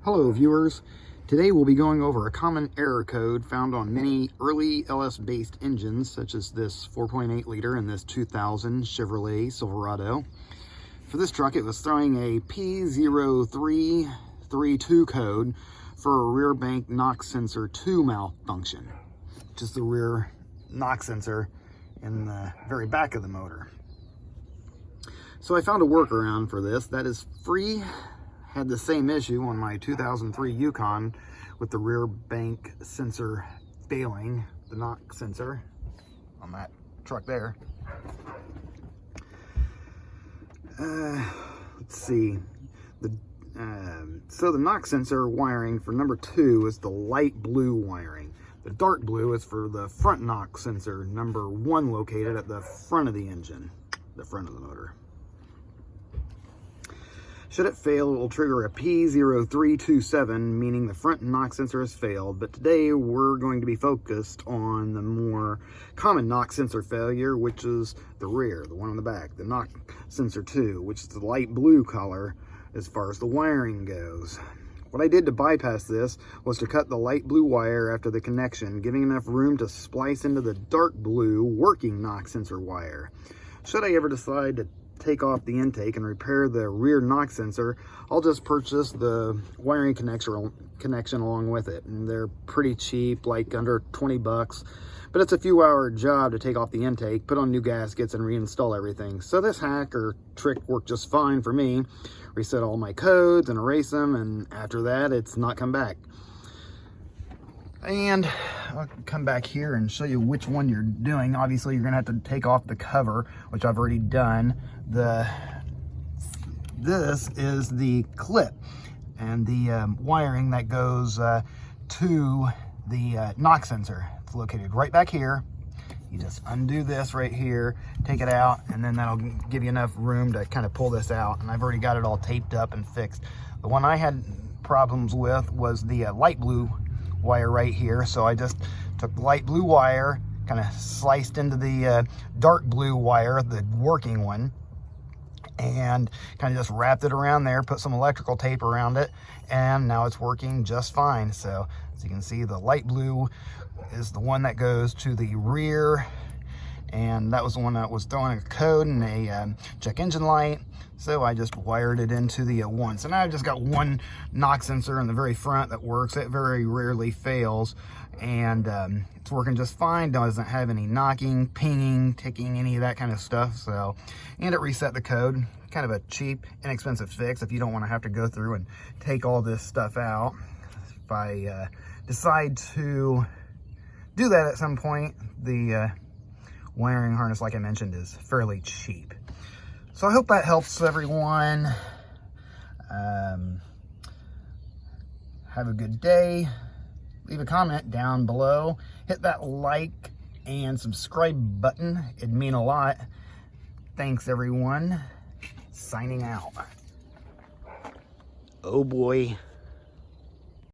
Hello viewers, today we'll be going over a common error code found on many early LS based engines such as this 4.8 liter and this 2000 Chevrolet Silverado. For this truck it was throwing a P0332 code for a rear bank knock sensor 2 malfunction, which is the rear knock sensor in the very back of the motor. So I found a workaround for this that is free. Had the same issue on my 2003 Yukon with the rear bank sensor failing, the knock sensor on that truck there. Let's see. So the knock sensor wiring for number 2 is the light blue wiring. The dark blue is for the front knock sensor, number 1, located at the front of the engine, the front of the motor. Should it fail, it will trigger a P0327, meaning the front knock sensor has failed. But today we're going to be focused on the more common knock sensor failure, which is the rear, the one on the back, the knock sensor 2, which is the light blue color as far as the wiring goes. What I did to bypass this was to cut the light blue wire after the connection, giving enough room to splice into the dark blue working knock sensor wire. Should I ever decide to take off the intake and repair the rear knock sensor, I'll just purchase the wiring connection along with it, and they're pretty cheap, like under 20 bucks, but it's a few hour job to take off the intake, put on new gaskets, and reinstall everything. So this hack or trick worked just fine for me. Reset all my codes and erase them, and after that it's not come back. And I'll come back here and show you which one you're doing. Obviously, you're gonna have to take off the cover, which I've already done. This is the clip and the wiring that goes to the knock sensor. It's located right back here. You just undo this right here, take it out, and then that'll give you enough room to kind of pull this out. And I've already got it all taped up and fixed. The one I had problems with was the light blue wire right here, so I just took the light blue wire, kind of sliced into the dark blue wire, the working one, and kind of just wrapped it around there, put some electrical tape around it, and now it's working just fine. So as you can see, the light blue is the one that goes to the rear, and that was the one that was throwing a code and a check engine light. So I just wired it into the one. So now I've just got one knock sensor in the very front that works. It very rarely fails, and it's working just fine. Doesn't have any knocking, pinging, ticking, any of that kind of stuff. So, and it reset the code. Kind of a cheap, inexpensive fix if you don't want to have to go through and take all this stuff out. If I decide to do that at some point, the wiring harness, like I mentioned, is fairly cheap. So I hope that helps everyone. Have a good day. Leave a comment down below. Hit that like and subscribe button. It'd mean a lot. Thanks everyone. Signing out. Oh boy.